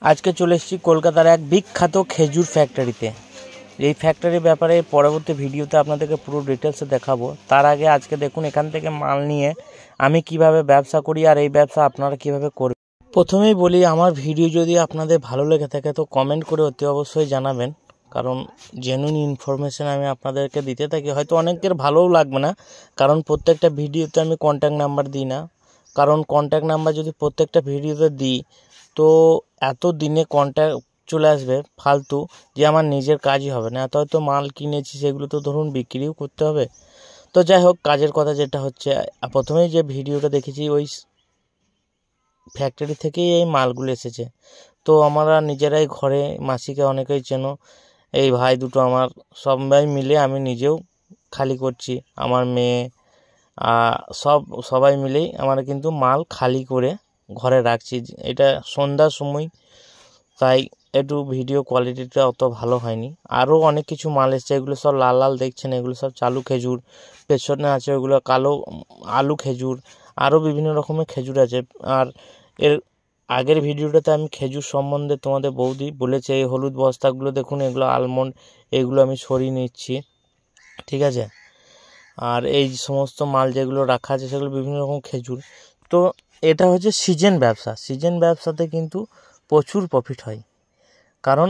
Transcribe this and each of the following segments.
আজকে চলে এসেছি কলকাতার এক বিখ্যাত খেজুর ফ্যাক্টরিতে। এই ফ্যাক্টরির ব্যাপারে পরবর্তী ভিডিওতে আপনাদেরকে পুরো ডিটেলসে দেখাবো। তার আগে আজকে দেখুন এখান থেকে মাল নিয়ে আমি কিভাবে ব্যবসা করি আর এই ব্যবসা আপনারা কিভাবে করবেন। প্রথমেই বলি, আমার ভিডিও যদি আপনাদের ভালো লেগে থাকে তো কমেন্ট করে অতি অবশ্যই জানাবেন, কারণ জেনুইন ইনফরমেশান আমি আপনাদেরকে দিতে থাকি। হয়তো অনেকের ভালোও লাগবে না, কারণ প্রত্যেকটা ভিডিওতে আমি কন্ট্যাক্ট নাম্বার দিই না। কারণ কন্ট্যাক্ট নাম্বার যদি প্রত্যেকটা ভিডিওতে দিই তো এত দিনে কন্ট্যাক্ট চলে আসবে ফালতু, যে আমার নিজের কাজই হবে না। এত হয়তো মাল কিনেছি সেগুলো তো ধরুন বিক্রিও করতে হবে। তো যাই হোক, কাজের কথা যেটা হচ্ছে, প্রথমেই যে ভিডিওটা দেখেছি ওই ফ্যাক্টরি থেকেই এই মালগুলো এসেছে। তো আমরা নিজেরাই ঘরে, মাসিকে অনেকেই চেনো, এই ভাই দুটো আমার সবাই মিলে, আমি নিজেও খালি করছি, আমার মেয়ে সবাই মিলেই আমরা কিন্তু মাল খালি করে ঘরে রাখছি। এটা সন্ধ্যার সময়, তাই একটু ভিডিও কোয়ালিটিটা অত ভালো হয়নি। আরও অনেক কিছু মাল এসছে, এগুলো সব লাল লাল দেখছেন, এগুলো সব চালু খেজুর। পেছনে আছে ওগুলো কালো আলু খেজুর, আরও বিভিন্ন রকমের খেজুর আছে। আর এর আগের ভিডিওটাতে আমি খেজুর সম্বন্ধে তোমাদের বৌদি বলেছে, এই হলুদ বস্তাগুলো দেখুন, এগুলো আলমন্ড, এগুলো আমি সরিয়ে নিচ্ছি, ঠিক আছে। আর এই সমস্ত মাল যেগুলো রাখা আছে সেগুলো বিভিন্ন রকম খেজুর। তো এটা হচ্ছে সিজন ব্যবসা। সিজন ব্যবসাতে কিন্তু প্রচুর প্রফিট হয়, কারণ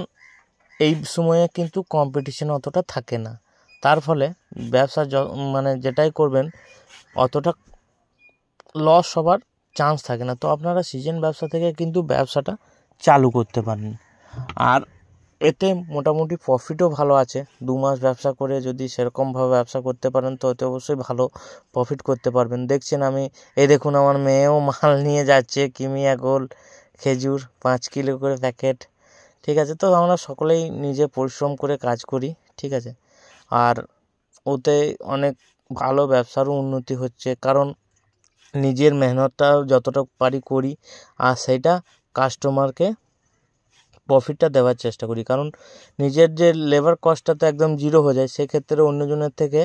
এই সময়ে কিন্তু কম্পিটিশন অতটা থাকে না। তার ফলে ব্যবসা মানে যেটাই করবেন অতটা লস হবার চান্স থাকে না। তো আপনারা সিজন ব্যবসা থেকে কিন্তু ব্যবসাটা চালু করতে পারেন। আর এতে মোটামুটি প্রফিটও ভালো আছে। 2 মাস ব্যবসা করে যদি সেরকমভাবে ব্যবসা করতে পারেন তো অতি অবশ্যই ভালো প্রফিট করতে পারবেন। দেখছেন আমি, এই দেখুন আমার মেয়েও মাল নিয়ে যাচ্ছে, কিমিয়া গোল খেজুর 5 কিলো করে প্যাকেট, ঠিক আছে। তো আমরা সকলেই নিজে পরিশ্রম করে কাজ করি, ঠিক আছে। আর ওতে অনেক ভালো ব্যবসারও উন্নতি হচ্ছে, কারণ নিজের মেহনতটা যতটা পারি করি, আর সেইটা কাস্টমারকে প্রফিটটা দেওয়ার চেষ্টা করি। কারণ নিজের যে লেবার কস্টটা তো একদম জিরো হয়ে যায়, সেক্ষেত্রে অন্যজনের থেকে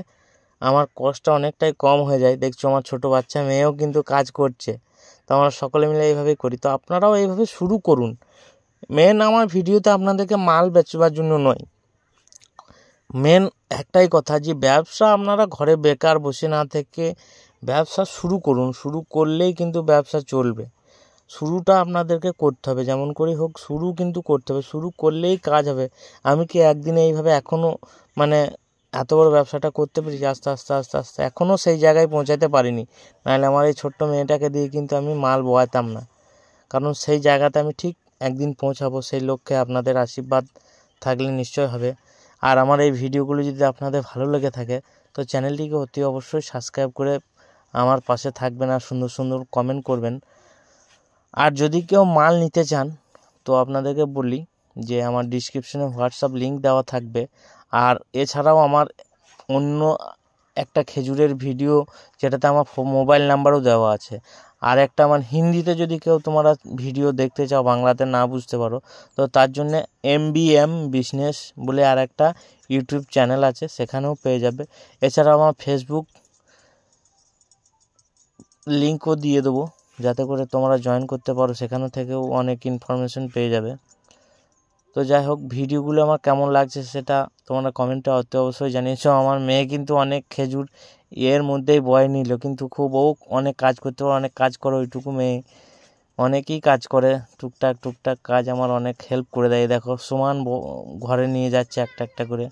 আমার কস্টটা অনেকটাই কম হয়ে যায়। দেখছো আমার ছোটো বাচ্চা মেয়েও কিন্তু কাজ করছে, তো আমরা সকলে মিলে এইভাবেই করি। তো আপনারাও এইভাবে শুরু করুন। মেন আমার ভিডিওতে আপনাদেরকে মাল বেচবার জন্য নয়, মেন একটাই কথা, যে ব্যবসা আপনারা ঘরে বেকার বসে না থেকে ব্যবসা শুরু করুন। শুরু করলেই কিন্তু ব্যবসা চলবে। শুরুটা আপনাদেরকে করতে হবে, যেমন করে হোক শুরু কিন্তু করতে হবে। শুরু করলেই কাজ হবে। আমি কি একদিনে এইভাবে এখনও মানে এত বড় ব্যবসাটা করতে পেরেছি? আস্তে আস্তে আস্তে আস্তে এখনও সেই জায়গায় পৌঁছাতে পারিনি। নাহলে আমার এই ছোট্ট মেয়েটাকে দিয়ে কিন্তু আমি মাল বয়াতাম না, কারণ সেই জায়গাতে আমি ঠিক একদিন পৌঁছাবো। সেই লক্ষ্যে আপনাদের আশীর্বাদ থাকলে নিশ্চয় হবে। আর আমার এই ভিডিওগুলো যদি আপনাদের ভালো লেগে থাকে তো চ্যানেলটিকে অতি অবশ্যই সাবস্ক্রাইব করে আমার পাশে থাকবেন আর সুন্দর সুন্দর কমেন্ট করবেন। আর যদি কেউ মাল নিতে চান তো আপনাদেরকে বলি যে আমার ডিসক্রিপশনে হোয়াটসঅ্যাপ লিঙ্ক দেওয়া থাকবে। আর এছাড়াও আমার অন্য একটা খেজুরের ভিডিও, যেটাতে আমার মোবাইল নাম্বারও দেওয়া আছে। আর একটা আমার হিন্দিতে যদি কেউ তোমরা ভিডিও দেখতে চাও, বাংলাতে না বুঝতে পারো, তো তার জন্যে MBM বিজনেস বলে আর একটা ইউটিউব চ্যানেল আছে, সেখানেও পেয়ে যাবে। এছাড়াও আমার ফেসবুক লিঙ্কও দিয়ে দেবো, যাতে করে তোমরা জয়েন করতে পারো, সেখানে থেকেও অনেক ইনফরমেশন পেয়ে যাবে। তো যাই হোক, ভিডিওগুলো আমার কেমন লাগছে সেটা তোমরা কমেন্টে অতি অবশ্যই জানিয়েছো। আমার মেয়ে কিন্তু অনেক খেজুর এর মধ্যেই বয় নিল, কিন্তু খুব ও অনেক কাজ করতে পারে, অনেক কাজ করে ওইটুকু মেয়ে, অনেকই কাজ করে, টুকটাক টুকটাক কাজ আমার অনেক হেল্প করে দেয়। দেখো সমান ঘরে নিয়ে যাচ্ছে একটা একটা করে।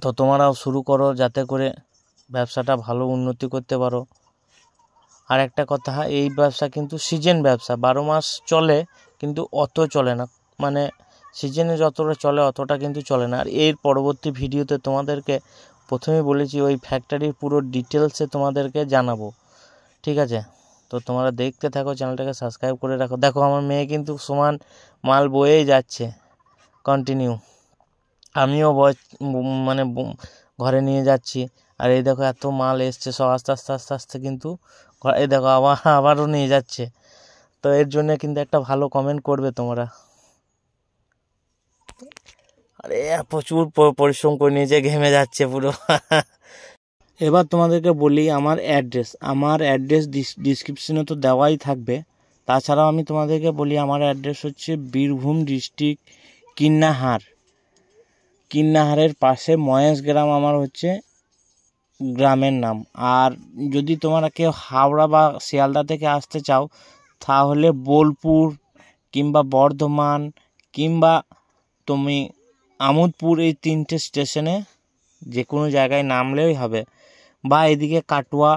তো তোমরাও শুরু করো, যাতে করে ব্যবসাটা ভালো উন্নতি করতে পারো। আর একটা কথা, এই ব্যবসা কিন্তু সিজন ব্যবসা, 12 মাস চলে, কিন্তু অত চলে না, মানে সিজনে যতটা চলে অতটা কিন্তু চলে না। আর এর পরবর্তী ভিডিওতে তোমাদেরকে প্রথমেই বলেছি ওই ফ্যাক্টরির পুরো ডিটেলসে তোমাদেরকে জানাবো, ঠিক আছে। তো তোমরা দেখতে থাকো, চ্যানেলটাকে সাবস্ক্রাইব করে রাখো। দেখো আমার মেয়ে কিন্তু সমান মাল বয়েই যাচ্ছে কন্টিনিউ, আমিও মানে ঘরে নিয়ে যাচ্ছি। আর এই দেখো এত মাল এসছে, সব আস্তে আস্তে আস্তে আস্তে কিন্তু এই দেখো আবারও নিয়ে যাচ্ছে। তো এর জন্য কিন্তু একটা ভালো কমেন্ট করবে তোমরা। আরে প্রচুর পরিশ্রম করে নিয়েছে, ঘেমে যাচ্ছে পুরো। এবার তোমাদেরকে বলি আমার অ্যাড্রেস ডিসক্রিপশনে তো দেওয়াই থাকবে, তাছাড়াও আমি তোমাদেরকে বলি, আমার অ্যাড্রেস হচ্ছে বীরভূম ডিস্ট্রিক্ট কিন্নাহারের পাশে মহেশ গ্রাম আমার হচ্ছে গ্রামের নাম। আর যদি তোমরা কেউ হাওড়া বা শিয়ালদা থেকে আসতে চাও, তাহলে বোলপুর কিংবা বর্ধমান কিংবা তুমি আমোদপুর, এই 3টে স্টেশনে যে কোনো জায়গায় নামলেই হবে, বা এদিকে কাটোয়া,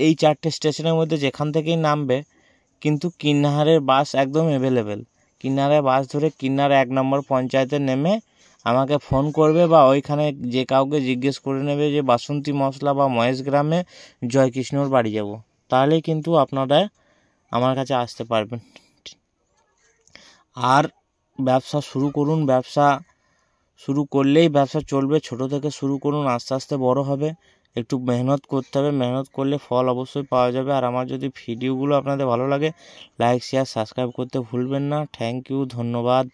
এই 4টে স্টেশনের মধ্যে যেখান থেকেই নামবে, কিন্তু কিন্নাহারের বাস একদম অ্যাভেলেবেল। কিন্নাহারের বাস ধরে কিন্নাহার 1 নম্বর পঞ্চায়েতে নেমে আমাকে ফোন করবে, বা ওইখানে যে কাউকে জিজ্ঞেস করে নেবে যে বাসন্তী মশলা বা মহেশ গ্রামে জয়কৃষ্ণর বাড়ি যাব, তাহলেই কিন্তু আপনারা আমার কাছে আসতে পারবেন। আর ব্যবসা শুরু করুন, ব্যবসা শুরু করলেই ব্যবসা চলবে। ছোট থেকে শুরু করুন, আস্তে আস্তে বড় হবে। একটু মেহনত করতে হবে, মেহনত করলে ফল অবশ্যই পাওয়া যাবে। আর আমার যদি ভিডিওগুলো আপনাদের ভালো লাগে, লাইক শেয়ার সাবস্ক্রাইব করতে ভুলবেন না। থ্যাংক ইউ, ধন্যবাদ।